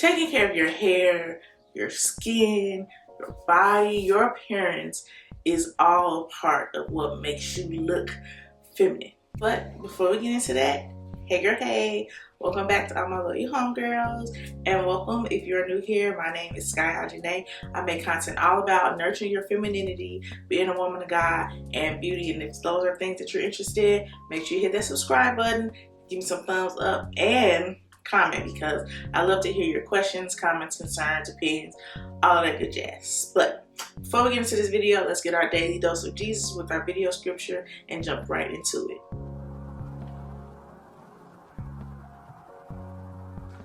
taking care of your hair, your skin, your body, your appearance is all part of what makes you look feminine. But before we get into that, hey girl, hey, welcome back to all my little homegirls, and welcome if you're new here. My name is Sky.Onjahnae. I make content all about nurturing your femininity, being a woman of God, and beauty. And if those are things that you're interested in, make sure you hit that subscribe button, give me some thumbs up, and comment, because I love to hear your questions, comments, concerns, opinions, all that good jazz. But before we get into this video, let's get our daily dose of Jesus with our video scripture and jump right into it.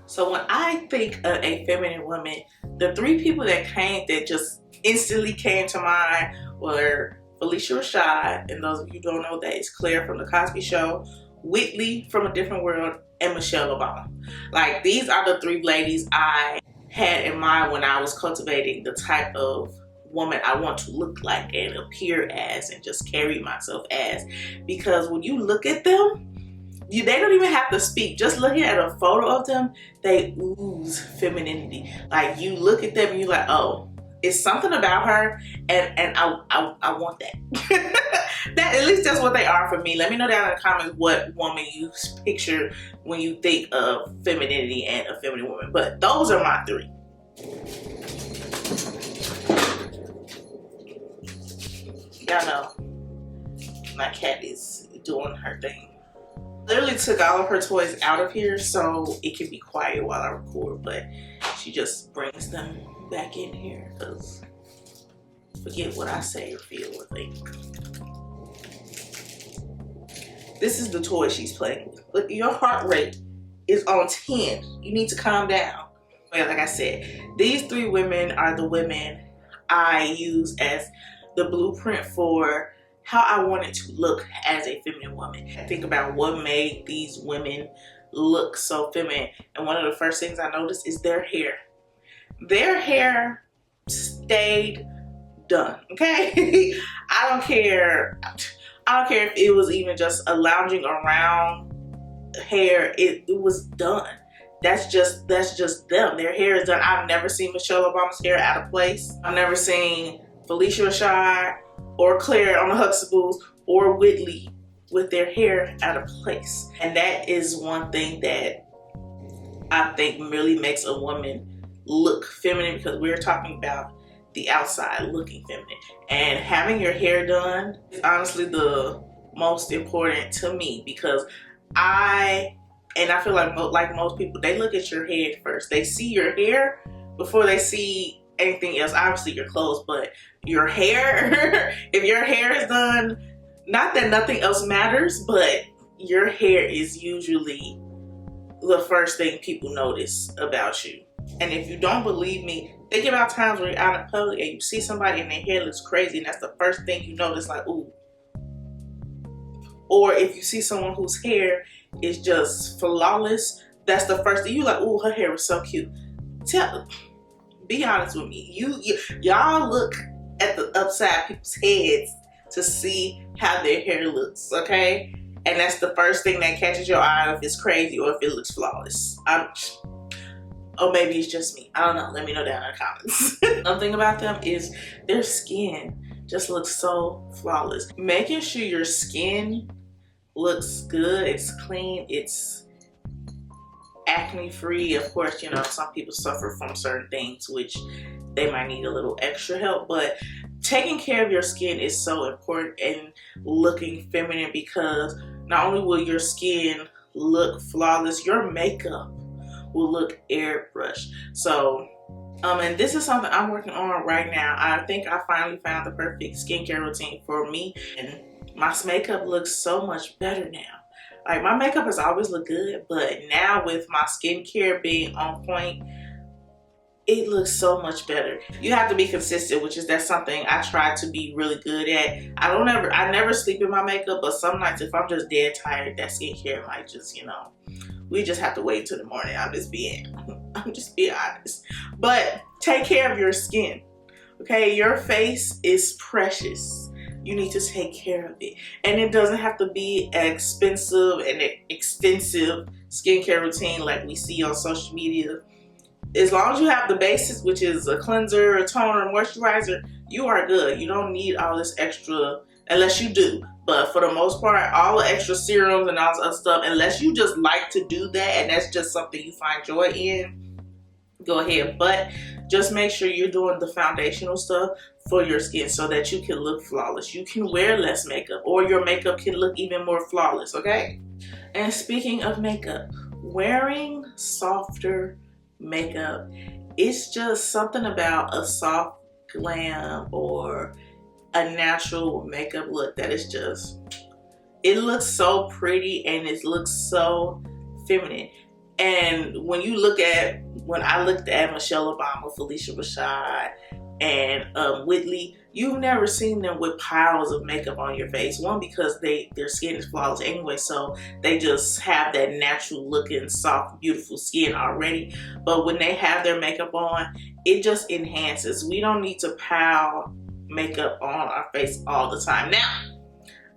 So when I think of a feminine woman, the three people that just instantly came to mind were Phylicia Rashad, and those of you who don't know, that is Claire from The Cosby Show, Whitley from A Different World, and Michelle Obama. Like, these are the three ladies I had in mind when I was cultivating the type of woman I want to look like and appear as and just carry myself as. Because when you look at them, they don't even have to speak. Just looking at a photo of them, they ooze femininity. Like, you look at them and you're like, oh, it's something about her, and I want that. That, at least that's what they are for me. Let me know down in the comments what woman you picture when you think of femininity and a feminine woman. But those are my three. Y'all know my cat is doing her thing. Literally took all of her toys out of here so it can be quiet while I record, but she just brings them back in here because forget what I say or feel or think. This is the toy she's playing with. But your heart rate is on 10. You need to calm down. Well, like I said, these three women are the women I use as the blueprint for how I wanted to look as a feminine woman. I think about what made these women look so feminine, and one of the first things I noticed is their hair. Their hair stayed done, okay? I don't care if it was even just a lounging around hair. It was done. That's just them. Their hair is done. I've never seen Michelle Obama's hair out of place. I've never seen Phylicia Rashad or Claire on the Huxtables or Whitley with their hair out of place. And that is one thing that I think really makes a woman look feminine, because we're talking about the outside looking feminine. And having your hair done is honestly the most important to me, because I feel like most people, they look at your head first. They see your hair before they see anything else. Obviously your clothes, but your hair, if your hair is done, not that nothing else matters, but your hair is usually the first thing people notice about you. And if you don't believe me, think about times when you're out in public and you see somebody and their hair looks crazy, and that's the first thing you notice, like, ooh. Or if you see someone whose hair is just flawless, that's the first thing you're like, ooh, her hair is so cute. Be honest with me. Y'all look at the upside people's heads to see how their hair looks, okay? And that's the first thing that catches your eye, if it's crazy or if it looks flawless. Or maybe it's just me. I don't know. Let me know down in the comments. Another thing about them is their skin just looks so flawless. Making sure your skin looks good, it's clean, it's acne free. Of course, you know, some people suffer from certain things which they might need a little extra help, but taking care of your skin is so important and looking feminine, because not only will your skin look flawless, your makeup will look airbrushed. So and this is something I'm working on right now. I think I finally found the perfect skincare routine for me, and my makeup looks so much better now. Like, my makeup has always looked good, but now with my skincare being on point, it looks so much better. You have to be consistent, that's something I try to be really good at. I never sleep in my makeup, but some nights if I'm just dead tired, that skincare might just, you know, we just have to wait till the morning. I'm just being honest. But take care of your skin, okay? Your face is precious. You need to take care of it. And it doesn't have to be an expensive and extensive skincare routine like we see on social media. as long as you have the basics, which is a cleanser, a toner, a moisturizer, you are good. You don't need all this extra, unless you do. But for the most part, all the extra serums and all this other stuff, unless you just like to do that and that's just something you find joy in, go ahead. But just make sure you're doing the foundational stuff for your skin so that you can look flawless. You can wear less makeup, or your makeup can look even more flawless, okay? And speaking of makeup, wearing softer makeup, it's just something about a soft glam or a natural makeup look that is just, it looks so pretty and it looks so feminine. And when I looked at Michelle Obama, Felicia Rashad, and Whitley, you've never seen them with piles of makeup on your face. One, because their skin is flawless anyway, so they just have that natural looking, soft, beautiful skin already. But when they have their makeup on, it just enhances. We don't need to pile makeup on our face all the time. Now,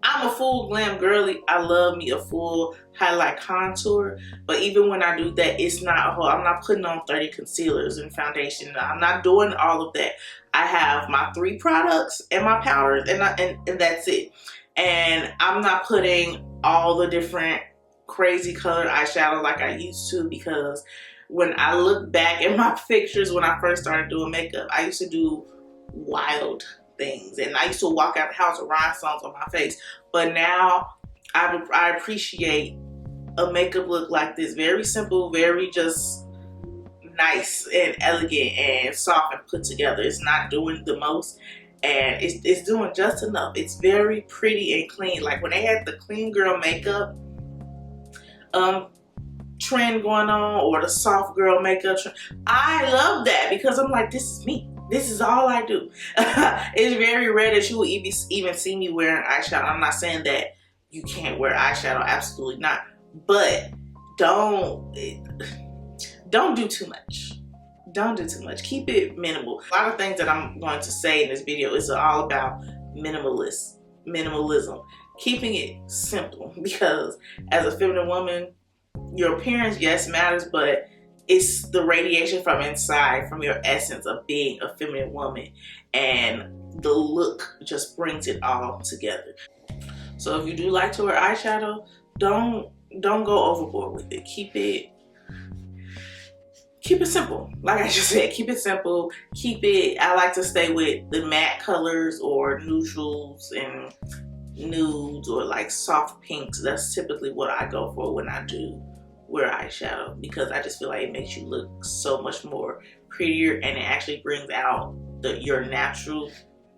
I'm a full glam girly. I love me a full highlight contour, but even when I do that, it's not a whole, I'm not putting on 30 concealers and foundation. I'm not doing all of that. I have my 3 products and my powders, and that's it. And I'm not putting all the different crazy colored eyeshadows like I used to, because when I look back at my pictures when I first started doing makeup, I used to do wild things, and I used to walk out the house with rhinestones on my face. But now I appreciate a makeup look like this, very simple, very just nice and elegant and soft and put together. It's not doing the most, and it's doing just enough. It's very pretty and clean. Like when they had the clean girl makeup trend going on, or the soft girl makeup trend, I love that, because I'm like, this is me. This is all I do. It's very rare that you will even see me wearing eyeshadow. I'm not saying that you can't wear eyeshadow, absolutely not. But don't do too much. Don't do too much. Keep it minimal. A lot of things that I'm going to say in this video is all about minimalism. Keeping it simple, because as a feminine woman, your appearance, yes, matters, but it's the radiation from inside, from your essence of being a feminine woman, and the look just brings it all together. So if you do like to wear eyeshadow, don't go overboard with it. Keep it simple. Like I just said, keep it simple. I like to stay with the matte colors or neutrals and nudes, or like soft pinks. That's typically what I go for when I do wear eyeshadow, because I just feel like it makes you look so much more prettier, and it actually brings out your natural.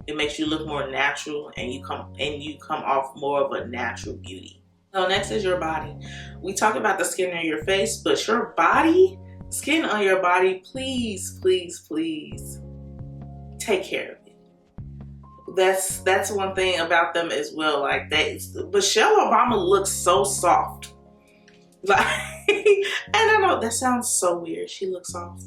It makes you look more natural, and you come off more of a natural beauty. So next is your body. We talk about the skin on your face, but your body, skin on your body, please, please, please take care of it. That's one thing about them as well. Like that, Michelle Obama looks so soft. Like, I don't know, that sounds so weird. She looks soft.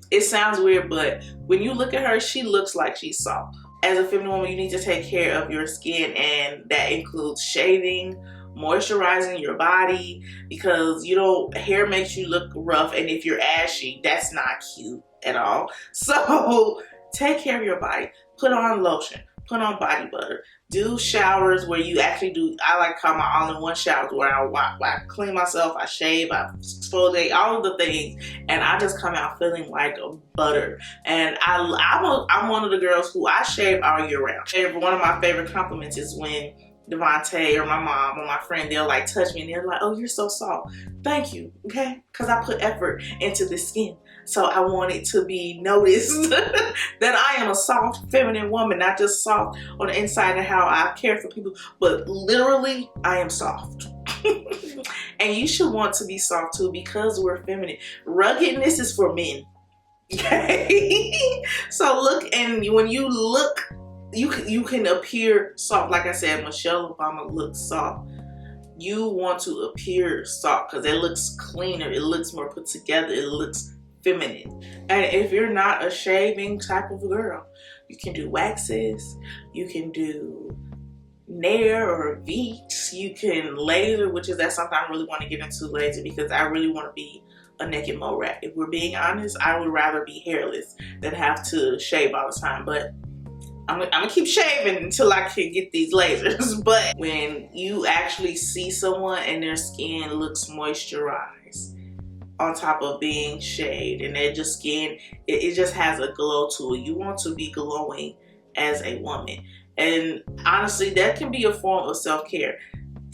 It sounds weird, but when you look at her, she looks like she's soft. As a feminine woman, you need to take care of your skin, and that includes shaving, moisturizing your body, because hair makes you look rough, and if you're ashy, that's not cute at all. So take care of your body. Put on lotion. Put on body butter. Do showers where you actually do, I like to call my all-in-one showers, where I clean myself, I shave, I exfoliate, all of the things, and I just come out feeling like butter. And I'm one of the girls who I shave all year round. One of my favorite compliments is when Devontae or my mom or my friend, they'll like touch me and they're like, oh, you're so soft. Thank you, okay? Because I put effort into the skin. So I want it to be noticed that I am a soft, feminine woman, not just soft on the inside and how I care for people, but literally I am soft. And you should want to be soft too, because we're feminine. Ruggedness is for men, okay? So look, and when you look, you can appear soft. Like I said, Michelle Obama looks soft. You want to appear soft because it looks cleaner, it looks more put together, it looks feminine. And if you're not a shaving type of girl, you can do waxes, you can do Nair or Veet, you can laser, that's something I really want to get into laser, because I really want to be a naked mole rat. If we're being honest, I would rather be hairless than have to shave all the time. But I'm gonna keep shaving until I can get these lasers. But when you actually see someone and their skin looks moisturized on top of being shaved, and their just skin, it just has a glow to it. You want to be glowing as a woman. And honestly, that can be a form of self-care.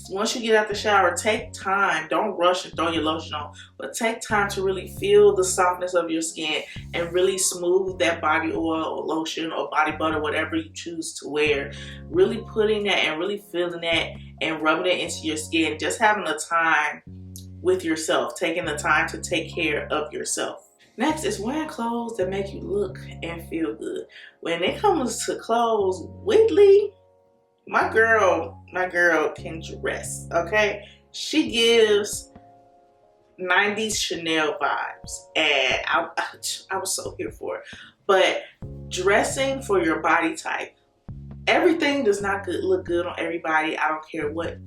Once you get out the shower, take time. Don't rush and throw your lotion on, but take time to really feel the softness of your skin and really smooth that body oil or lotion or body butter, whatever you choose to wear. Really putting that and really feeling that and rubbing it into your skin. Just having the time with yourself, taking the time to take care of yourself. Next is wearing clothes that make you look and feel good. When it comes to clothes, Whitley, my girl can dress, okay? She gives 90s Chanel vibes, and I was so here for it. But dressing for your body type, everything does not look good on everybody. I don't care what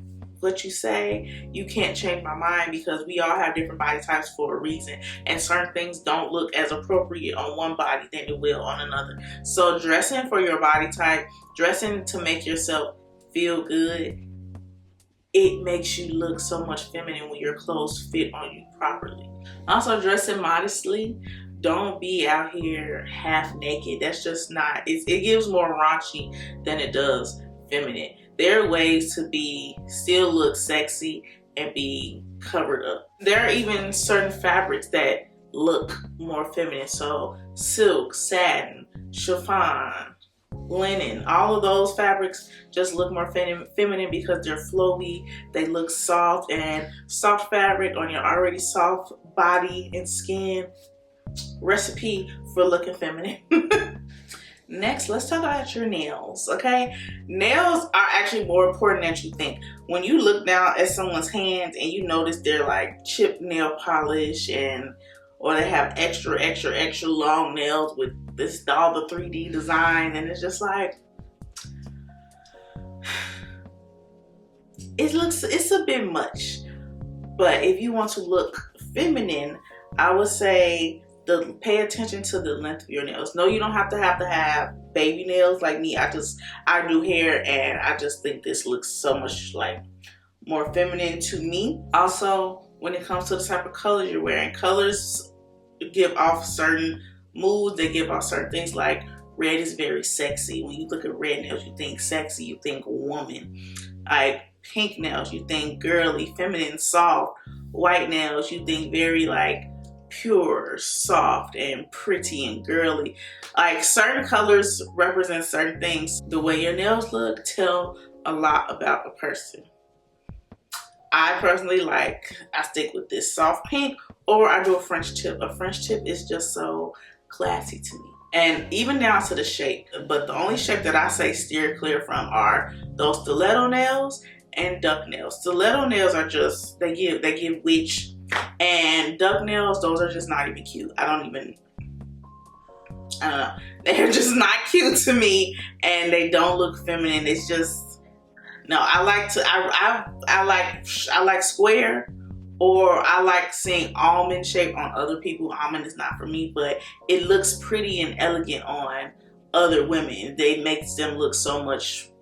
you say. You can't change my mind, because we all have different body types for a reason, and certain things don't look as appropriate on one body than it will on another. So dressing for your body type, dressing to make yourself feel good, it makes you look so much feminine when your clothes fit on you properly. Also, dressing modestly. Don't be out here half naked. That's just not, it gives more raunchy than it does feminine. There are ways to still look sexy and be covered up. There are even certain fabrics that look more feminine. So silk, satin, chiffon, linen, all of those fabrics just look more feminine because they're flowy. They look soft, and soft fabric on your already soft body and skin, recipe for looking feminine. Next, let's talk about your nails, okay? Nails are actually more important than you think. When you look down at someone's hands and you notice they're like chipped nail polish, or they have extra long nails with all the 3D design, and it's just like, it's a bit much. But if you want to look feminine, I would say pay attention to the length of your nails. No, you don't have to have baby nails like me. I do hair, and I just think this looks so much like more feminine to me. Also, when it comes to the type of colors you're wearing, colors give off certain moods. They give off certain things. Like red is very sexy. When you look at red nails, you think sexy, you think woman. Like pink nails, you think girly, feminine, soft. White nails, you think very like pure, soft, and pretty and girly. Like certain colors represent certain things. The way your nails look tell a lot about a person. I personally I stick with this soft pink, or I do a French tip. A French tip is just so classy to me. And even down to the shape. But the only shape that I say steer clear from are those stiletto nails and duck nails. Stiletto nails are just, they give witch. And duck nails, those are just not even cute. I don't know. They're just not cute to me, and they don't look feminine. It's just, no, I like square, or I like seeing almond shape on other people. Almond is not for me, but it looks pretty and elegant on other women. They makes them look so much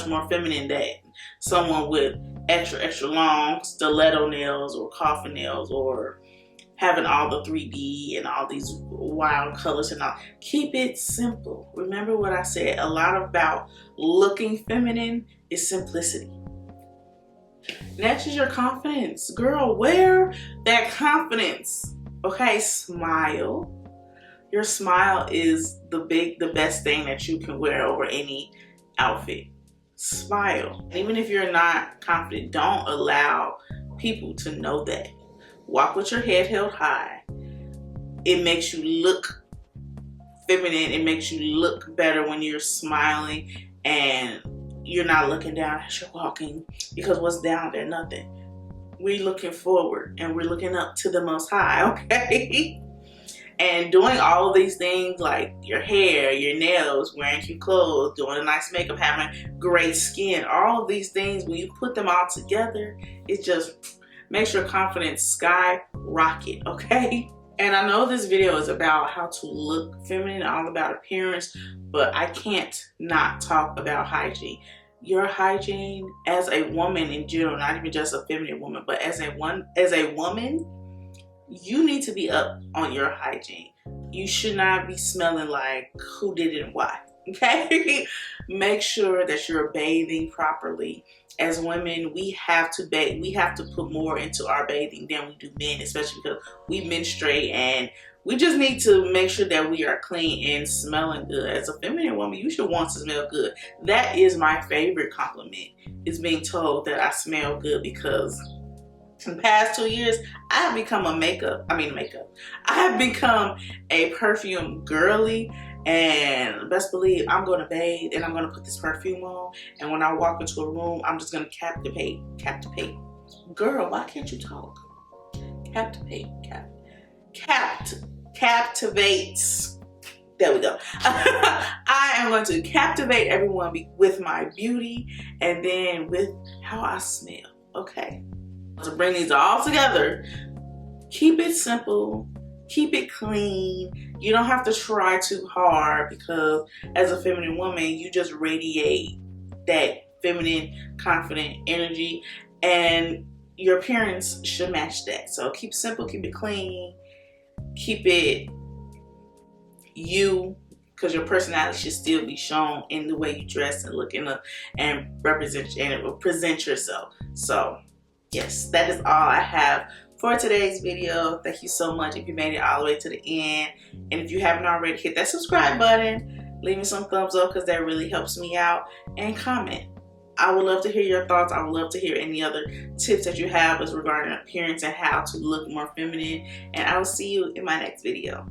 more feminine than someone with extra long stiletto nails or coffin nails, or having all the 3D and all these wild colors and all. Keep it simple. Remember what I said, a lot about looking feminine is simplicity. Next is your confidence. Girl, wear that confidence. Okay, smile. Your smile is the best thing that you can wear over any outfit. Smile. Even if you're not confident, don't allow people to know that. Walk with your head held high. It makes you look feminine. It makes you look better when you're smiling and you're not looking down as you're walking, because what's down there? Nothing. We're looking forward and we're looking up to the Most High, okay? And doing all of these things, like your hair, your nails, wearing cute clothes, doing a nice makeup, having great skin, all of these things, when you put them all together, it just makes your confidence skyrocket. rock it, okay? And I know this video is about how to look feminine, all about appearance, but I can't not talk about hygiene. Your hygiene as a woman in general, not even just a feminine woman, but as a woman, you need to be up on your hygiene. You should not be smelling like who did it and why, okay? Make sure that you're bathing properly. As women, we have to bathe. We have to put more into our bathing than we do men, especially because we menstruate, and we just need to make sure that we are clean and smelling good. As a feminine woman, you should want to smell good. That is my favorite compliment, is being told that I smell good, because in the past 2 years, I have become I have become a perfume girly. And best believe I'm going to bathe and I'm going to put this perfume on. And when I walk into a room, I'm just going to captivate. Girl, why can't you talk? Captivates. There we go. I am going to captivate everyone with my beauty and then with how I smell. Okay. To bring these all together, keep it simple. Keep it clean. You don't have to try too hard, because as a feminine woman, you just radiate that feminine, confident energy, and your appearance should match that. So keep it simple, keep it clean, keep it you, because your personality should still be shown in the way you dress and look and present yourself. So yes, that is all I have for today's video. Thank you so much if you made it all the way to the end. And if you haven't already, hit that subscribe button. Leave me some thumbs up, because that really helps me out. And comment. I would love to hear your thoughts. I would love to hear any other tips that you have as regarding appearance and how to look more feminine. And I will see you in my next video.